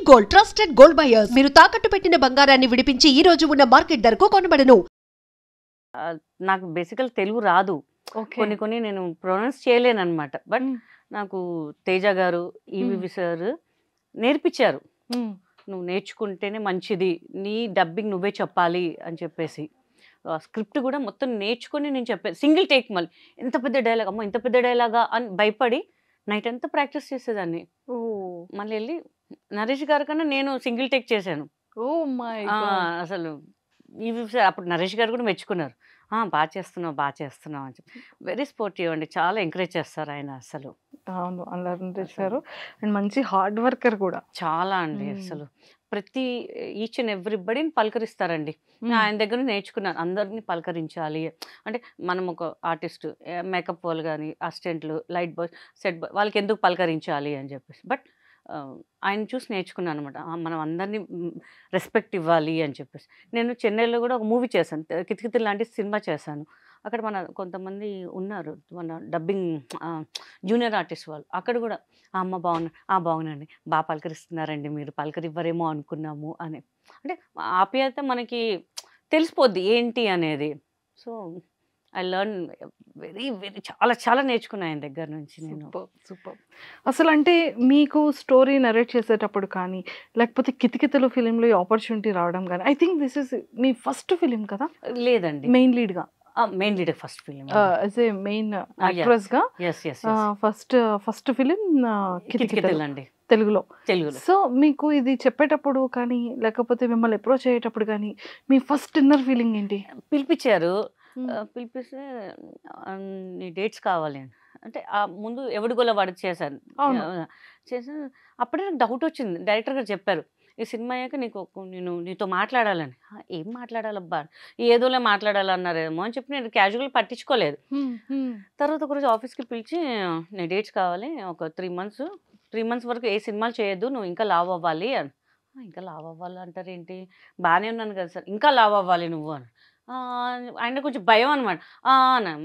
Gold trusted gold buyers మీరు తాకట్టు పెట్టిన బంగారాన్ని విడిపించి ఈ రోజు ఉన్న మార్కెట్ ధరకు కొనబడను. నాకు బేసికల్ తెలుగు రాదు. కొన్ని కొన్ని నేను ప్రొనౌన్స్ చేయలేనన్నమాట. బట్ నాకు తేజ గారు, ఈవీవి సార్ నేర్పించారు. నువ్వు నేర్చుకుంటేనే మంచిది, నీ డబ్బింగ్ నువ్వే చెప్పాలి అని చెప్పేసి. స్క్రిప్ట్ కూడా మొత్తం నేర్చుకొని నేను చెప్పాను. సింగిల్ టేక్, మళ్ళీ ఎంత పెద్ద డైలాగ్, అమ్మో ఇంత పెద్ద డైలాగా అని భయపడి నైట్ అంతా ప్రాక్టీస్ చేసేదాన్ని. మళ్ళీ వెళ్ళి నరేష్ గారి కన్నా నేను సింగిల్ టేక్ చేశాను. అసలు ఈవీ సార్ అప్పుడు నరేష్ గారు కూడా మెచ్చుకున్నారు. బాగా చేస్తున్నావు అని చెప్పి. వెరీ స్పోర్టివ్ అండి, చాలా ఎంకరేజ్ చేస్తారు ఆయన అసలు. అవును, అలా నరేష్ గారు అండ్ మంచి హార్డ్ వర్కర్ కూడా చాలా అండి. అసలు ప్రతి ఈచ్ అండ్ ఎవ్రీబడిని పలకరిస్తారండి. ఆయన దగ్గర నేర్చుకున్నాను, అందరినీ పలకరించాలి అంటే. మనం ఒక ఆర్టిస్ట్, మేకప్ వాళ్ళు కానీ, అసిస్టెంట్లు, లైట్ బాయ్, సెట్ బాయ్, వాళ్ళకి ఎందుకు పలకరించాలి అని చెప్పేసి. బట్ ఆయన చూసి నేర్చుకున్నాను అనమాట. మనం అందరినీ రెస్పెక్ట్ ఇవ్వాలి అని చెప్పేసి. నేను చెన్నైలో కూడా ఒక మూవీ చేశాను, కితకితలు లాంటి సినిమా చేశాను. అక్కడ మన కొంతమంది ఉన్నారు, మన డబ్బింగ్ జూనియర్ ఆర్టిస్ట్ వాళ్ళు. అక్కడ కూడా అమ్మ బాగున్నాండి, బాగా పలకరిస్తున్నారండి, మీరు పలకరివ్వరేమో అనుకున్నాము అని. అంటే ఆప్యాయత మనకి తెలిసిపోద్ది ఏంటి అనేది. So I learn very very చాలా చాలా నేర్చుకున్నా ఆయన దగ్గర నుంచి నేను. సూపర్. అసలు అంటే మీకు స్టోరీ నరేట్ చేసేటప్పుడు కానీ, లేకపోతే కితకితలు ఫిలింలో ఈ ఆపర్చునిటీ రావడం కానీ, ఐ థింక్ దిస్ ఇస్ మీ ఫస్ట్ ఫిలిం కదా? లేదండి, మెయిన్ లీడ్గా. Main lead first film, as a main actress గా ఫస్ట్ ఫిలిం కితకితలు అండి, తెలుగులో. సో మీకు ఇది చెప్పేటప్పుడు కానీ, లేకపోతే మిమ్మల్ని అప్రోచ్ అయ్యేటప్పుడు కానీ, మీ ఫస్ట్ ఇన్నర్ ఫీలింగ్ ఏంటి? పిలిపించారు, పిలిపిస్తే నీ డేట్స్ కావాలి అంటే, ఆ ముందు ఎవడిగోలా వాడికి చేశాను. అప్పుడే నాకు డౌట్ వచ్చింది. డైరెక్టర్ గారు చెప్పారు, ఈ సినిమా అయ్యాక నేను నీతో మాట్లాడాలని. ఏం మాట్లాడాలబ్బా, ఏదోలే మాట్లాడాలన్నారేమో అని చెప్పి నేను క్యాజువల్ పట్టించుకోలేదు. తర్వాత ఒకరోజు ఆఫీస్కి పిలిచి, నీ డేట్స్ కావాలి, ఒక 3 months వరకు ఏ సినిమాలు చేయొద్దు, నువ్వు ఇంకా లావ్ అవ్వాలి అని. ఇంకా లావ్ అవ్వాలి అంటారు ఏంటి, బాగానే ఉన్నాను కదా సార్, ఇంకా లావ్ అవ్వాలి నువ్వు అని. ఆయన కొంచెం భయం అనమాట.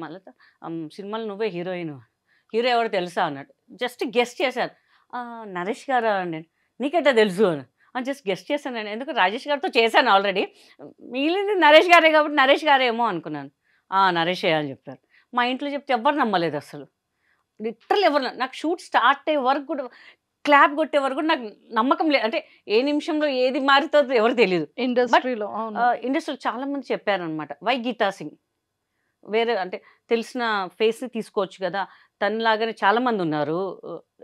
మళ్ళీ సినిమాలో నువ్వే హీరో ఎవరు తెలుసా అన్నాడు. జస్ట్ గెస్ట్ చేశాను. నరేష్ గారు అండి, నీకెట్టా తెలుసు అని జస్ట్ గెస్ట్ చేశాను. ఎందుకు రాజేష్ గారితో చేశాను ఆల్రెడీ, మిగిలింది నరేష్ గారే కాబట్టి నరేష్ గారేమో అనుకున్నాను. నరేషే అని చెప్పారు. మా ఇంట్లో చెప్తే ఎవరు నమ్మలేదు అసలు, లిటరల్ ఎవరు. నాకు షూట్ స్టార్ట్ అయ్యే వరకు కూడా, క్లాప్ కొట్టే వరకు కూడా నాకు నమ్మకం లేదు. అంటే ఏ నిమిషంలో ఏది మారుతుందో ఎవరు తెలియదు. ఇండస్ట్రీలో చాలా మంది చెప్పారనమాట, వై గీతా సింగ్, వేరే అంటే తెలిసిన ఫేస్ తీసుకోవచ్చు కదా, తనలాగానే చాలామంది ఉన్నారు,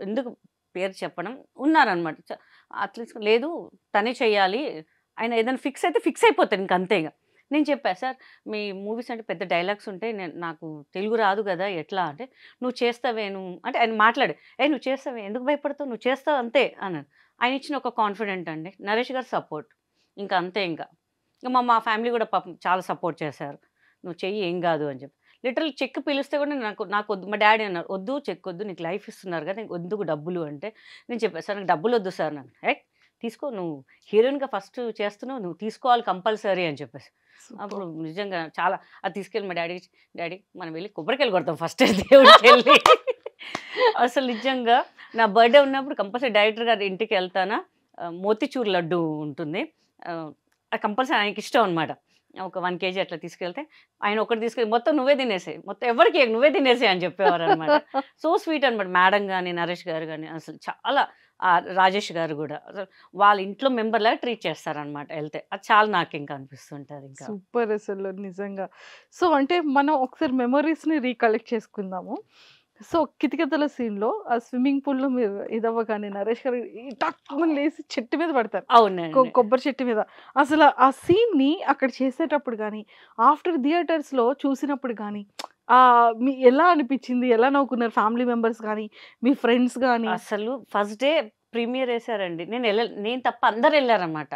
ఎందుకు పేరు చెప్పడం ఉన్నారనమాట. అట్లీస్ట్ లేదు, తనే చెయ్యాలి, ఆయన ఏదైనా ఫిక్స్ అయితే ఫిక్స్ అయిపోతాడు ఇంకంతేగా. నేను చెప్పా, సార్ మీ మూవీస్ అంటే పెద్ద డైలాగ్స్ ఉంటాయి, నాకు తెలుగు రాదు కదా ఎట్లా అంటే, నువ్వు చేస్తావే అంటే ఆయన మాట్లాడే, నువ్వు చేస్తావే, ఎందుకు భయపడతావు, నువ్వు చేస్తావు అంతే అన్నాను. ఆయన ఇచ్చిన ఒక కాన్ఫిడెంట్ అండి, నరేష్ గారు సపోర్ట్, ఇంకా అంతే. ఇంకా మా ఫ్యామిలీ కూడా పాపం చాలా సపోర్ట్ చేశారు, నువ్వు చెయ్యి ఏం కాదు అని చెప్పి. లిటరల్ చెక్ పిలిస్తే కూడా నాకు వద్దు, మా డాడీ అన్నారు, వద్దు చెక్ వద్దు, నీకు లైఫ్ ఇస్తున్నారు కదా, నీకు ఎందుకు డబ్బులు అంటే. నేను చెప్పాను, సార్ నాకు డబ్బులు వద్దు సార్, నన్ను తీసుకో, నువ్వు హీరోయిన్గా ఫస్ట్ చేస్తున్నావు, నువ్వు తీసుకోవాలి కంపల్సరీ అని చెప్పేసి. అప్పుడు నిజంగా చాలా అది తీసుకెళ్ళి మా డాడీ మనం వెళ్ళి కొబ్బరికాయలు కొడతాం ఫస్ట్ దేవుడికి వెళ్ళి. అసలు నిజంగా నా బర్త్డే ఉన్నప్పుడు కంపల్సరీ డైరెక్టర్ గారి ఇంటికి వెళ్తానా, మోతిచూర్ లడ్డు ఉంటుంది, అది కంపల్సరీ ఆయనకి ఇష్టం అనమాట. ఒక 1 kg అట్లా తీసుకెళ్తే ఆయన ఒకటి తీసుకెళ్ళి మొత్తం నువ్వే తినేసాయి, మొత్తం ఎవరికి నువ్వే తినేసాయి అని చెప్పేవారు అనమాట. సో స్వీట్ అనమాట. మేడం కానీ, నరేష్ గారు కానీ, అసలు చాలా, రాజేష్ గారు కూడా అసలు వాళ్ళ ఇంట్లో మెంబర్ లాగా ట్రీట్ చేస్తారనమాట వెళ్తే. అది చాలా నాకు ఇంకా అనిపిస్తుంటుంది. ఇంకా సూపర్ అసలు నిజంగా. సో అంటే మనం ఒకసారి మెమరీస్ని రీకలెక్ట్ చేసుకుందాము. సో కితకితల సీన్లో ఆ స్విమ్మింగ్ పూల్లో మీరు ఇదవ్వగానే నరేష్ గారు టక్కుమని లేసి చెట్టు మీద పడతారు. అవునండి, కొబ్బరి చెట్టు మీద. అసలు ఆ సీన్ని అక్కడ చేసేటప్పుడు కానీ, ఆఫ్టర్ థియేటర్స్లో చూసినప్పుడు కానీ, మీ ఎలా అనిపించింది, ఎలా నవ్వుకున్నారు ఫ్యామిలీ మెంబర్స్ కానీ, మీ ఫ్రెండ్స్ కానీ? అసలు ఫస్ట్ డే ప్రీమియర్ వేసారండి, నేను తప్ప అందరు వెళ్ళారనమాట.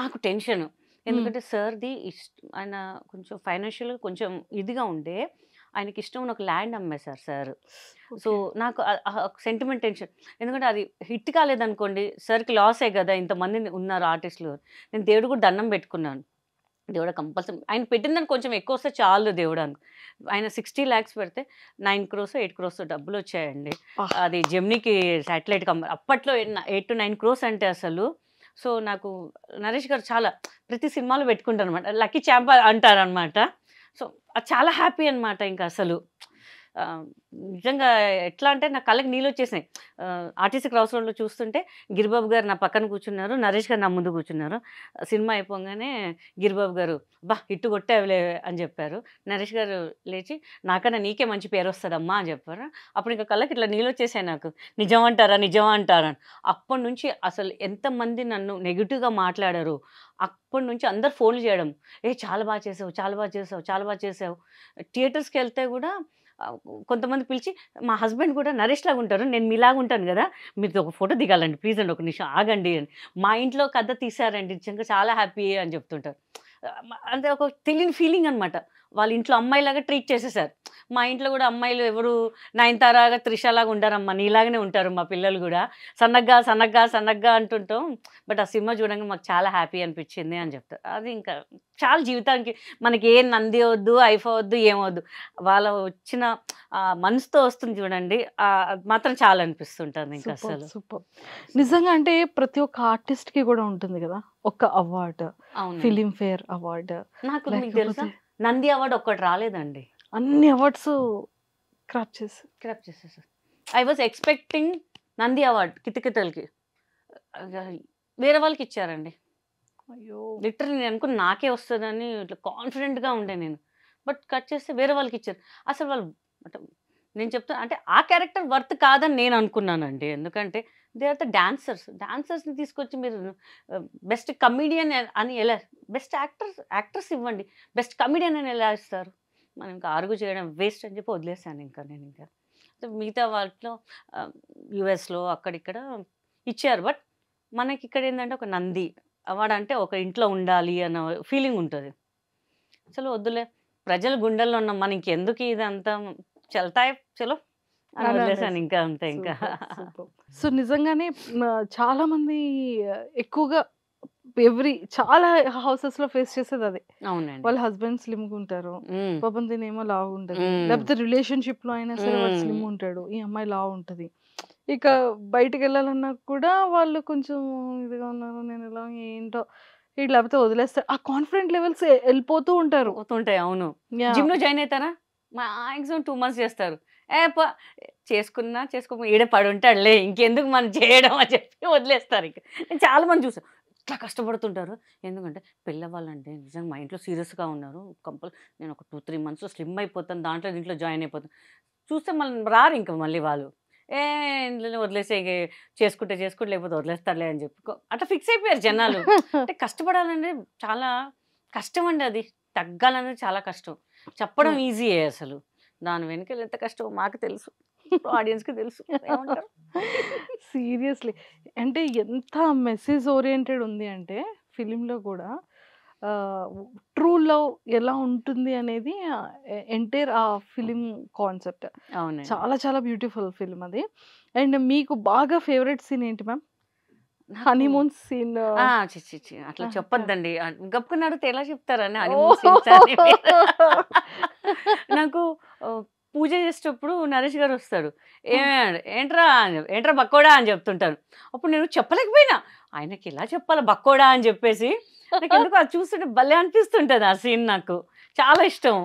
నాకు టెన్షన్, ఎందుకంటే సార్ది ఆయన కొంచెం ఫైనాన్షియల్గా కొంచెం ఇదిగా ఉండే, ఆయనకి ఇష్టం ఉన్న ఒక ల్యాండ్ అమ్మేశారు సార్. సో నాకు సెంటిమెంట్ టెన్షన్, ఎందుకంటే అది హిట్ కాలేదనుకోండి సార్కి లాసే కదా, ఇంతమంది ఉన్నారు ఆర్టిస్టులు. నేను దేవుడు కూడా దండం పెట్టుకున్నాను, దేవుడు కంపల్సరీ ఆయన పెట్టిందని కొంచెం ఎక్కువ వస్తే చాలు దేవుడు అని. ఆయన 60 lakhs పెడితే 9 crores 8 crores డబ్బులు వచ్చాయండి. అది జెమినీకి శాటిలైట్ కంపెనీ అప్పట్లో 8 to 9 crores అంటే అసలు సో నాకు నరేష్ గారు చాలా ప్రతి సినిమాలో పెట్టుకుంటారు అనమాట, లక్కీ ఛాంప్ అంటారనమాట. సో అది చాలా హ్యాపీ అనమాట. ఇంకా అసలు నిజంగా ఎట్లా అంటే నా కళ్ళకి నీళ్ళు వచ్చేసినాయి. ఆర్టీసీ క్రాస్ రోడ్లో చూస్తుంటే గిరిబాబు గారు నా పక్కన కూర్చున్నారు, నరేష్ గారు నా ముందు కూర్చున్నారు. సినిమా అయిపోగానే గిరిబాబు గారు బా ఇట్టు కొట్టావులే అని చెప్పారు. నరేష్ గారు లేచి నాకన్నా నీకే మంచి పేరు వస్తుందమ్మా అని చెప్పారు. అప్పుడు ఇంకా కళ్ళకి ఇట్లా నీళ్ళు వచ్చేసాయి నాకు. నిజం అంటారా అని. అప్పటి నుంచి అసలు ఎంతమంది నన్ను నెగిటివ్గా మాట్లాడారు. అప్పటి నుంచి అందరు ఫోన్లు చేయడం, చాలా బాగా చేసావు. థియేటర్స్కి వెళ్తే కూడా కొంతమంది పిలిచి, మా హస్బెండ్ కూడా నరేష్ లాగా ఉంటారు, నేను మీలాగా ఉంటాను కదా, మీరు ఒక ఫోటో దిగాలండి ప్లీజ్ అండి, ఒక నిమిషం ఆగండి అని. మా ఇంట్లో కథ తీశారండి, నిజంగా చాలా హ్యాపీ అని చెప్తుంటారు. అంటే ఒక తెలియని ఫీలింగ్ అనమాట. వాళ్ళ ఇంట్లో అమ్మాయిలాగా ట్రీట్ చేసేసారు. మా ఇంట్లో కూడా అమ్మాయిలు ఎవరు నయనతారగా త్రిషలాగా ఉండారమ్మా, నీలాగానే ఉంటారు మా పిల్లలు కూడా, సన్నగ్గా అంటుంటాం. బట్ ఆ సినిమా చూడంగా మాకు చాలా హ్యాపీ అనిపించింది అని చెప్తారు. అది ఇంకా చాలా జీవితానికి మనకి ఏ నంది వద్దు, ఐఫా వద్దు, ఏమవద్దు, వాళ్ళ వచ్చిన మనసుతో వస్తుంది చూడండి, అది మాత్రం చాలా అనిపిస్తుంటుంది ఇంకా అసలు. సూపర్. నిజంగా అంటే ప్రతి ఒక్క ఆర్టిస్ట్ కి కూడా ఉంటుంది కదా ఒక అవార్డు, ఫిలిం ఫేర్ అవార్డు. నాకు మీకు తెలుసా, నంది అవార్డు ఒక్కటి రాలేదండి, అన్ని అవార్డ్స్ క్రాప్ చేసేసారు. I was expecting Nandi award కితకితలకి, వేరే వాళ్ళకి ఇచ్చారండి. అయ్యో, లిటరల్లీ నేను అనుకుని నాకే వస్తుందని ఇట్లా కాన్ఫిడెంట్గా ఉండే నేను. బట్ కట్ చేస్తే వేరే వాళ్ళకి ఇచ్చారు. అసలు వాళ్ళు అంటే నేను చెప్తాను అంటే ఆ క్యారెక్టర్ వర్త్ కాదని నేను అనుకున్నానండి. ఎందుకంటే దే ఆర్ ద డాన్సర్స్ని తీసుకొచ్చి మీరు బెస్ట్ కమీడియన్ అని ఎలా, బెస్ట్ యాక్టర్స్ ఇవ్వండి, బెస్ట్ కమీడియన్ అని ఎలా ఇస్తారు? మనం ఇంకా ఆర్గ్యూ చేయడం వేస్ట్ అని చెప్పి వదిలేసాను ఇంకా నేను. ఇంకా మిగతా వాటిలో యుఎస్లో అక్కడిక్కడ ఇచ్చారు. బట్ మనకి ఇక్కడ ఏంటంటే ఒక నంది అవార్డు అంటే ఒక ఇంట్లో ఉండాలి అన్న ఫీలింగ్ ఉంటుంది. అసలు వద్దులే, ప్రజల గుండెల్లో ఉన్న మన ఇంకెందుకు ఇదంతా, చల్తాయి చలో అని వదిలేసాను ఇంకా అంతే. ఇంకా సో నిజంగానే చాలా మంది ఎక్కువగా చాలా హౌసెస్ లో ఫేస్ చేసేది అదే. అవునండి, వాళ్ళ హస్బెండ్ స్లిమ్ గా ఉంటారు, పాపం తినేమో లావు ఉంటది, లేకపోతే రిలేషన్షిప్ లో అయినా సరే వాడు స్లిమ్ ఉంటాడు, ఈ అమ్మాయి లావు ఉంటది. ఇక బయటకు వెళ్ళాలన్నా కూడా వాళ్ళు కొంచెం ఇదిగా ఉన్నారు, నేను ఎలా ఏంటో ఇట్లా, లేకపోతే వదిలేస్తారు. ఆ కాన్ఫిడెంట్ లెవెల్స్ వెళ్ళిపోతూ ఉంటారు. పోతుంటాయి. అవును, జిమ్ లో జాయిన్ అవుతారా, మాక్సిమం 2 months చేస్తారు. చేసుకో ఈడే పడి ఉంటాడులే, ఇంకెందుకు మనం చేయడం అని చెప్పి వదిలేస్తారు. ఇక నేను చాలా మంది చూసాను ఇట్లా కష్టపడుతుంటారు. ఎందుకంటే పిల్లవాళ్ళంటే నిజంగా మా ఇంట్లో సీరియస్గా ఉన్నారు, నేను ఒక 2-3 months స్లిమ్ అయిపోతాను, దీంట్లో జాయిన్ అయిపోతాను. చూస్తే మళ్ళీ రారు ఇంకా మళ్ళీ వాళ్ళు, ఇంట్లో వదిలేసే చేసుకుంటే లేకపోతే వదిలేస్తారులే అని చెప్పి అట్లా ఫిక్స్ అయిపోయారు జనాలు. అంటే కష్టపడాలంటే చాలా కష్టం అండి, అది తగ్గాలనేది చాలా కష్టం. చెప్పడం ఈజీయే, అసలు దాని వెనుకలు ఎంత కష్టమో మాకు తెలుసు, ఆడియన్స్కి తెలుసు. ఏమంటారు సీరియస్లీ, అంటే ఎంత మెసేజ్ ఓరియంటెడ్ ఉంది అంటే ఫిలింలో కూడా ట్రూ లవ్ ఎలా ఉంటుంది అనేది ఎంటైర్ ఆ ఫిలిం కాన్సెప్ట్. అవునండి, చాలా చాలా బ్యూటిఫుల్ ఫిలిం అది. అండ్ మీకు బాగా ఫేవరెట్ సీన్ ఏంటి మ్యామ్? Honeymoon scene. అట్లా చెప్పొద్దండి, గప్పుకుని అడిగితే ఎలా చెప్తారని హనీమూన్ సీన్స్ అని. నాకు పూజ చేసేటప్పుడు నరేష్ గారు వస్తారు, ఏంట్రా బక్కోడా అని చెప్తుంటారు. అప్పుడు నేను చెప్పలేకపోయినా, ఆయనకి ఎలా చెప్పాలి బక్కోడా అని చెప్పేసి. నాకు ఎందుకు అది చూస్తుంటే భలే అనిపిస్తుంటుంది ఆ సీన్, నాకు చాలా ఇష్టం.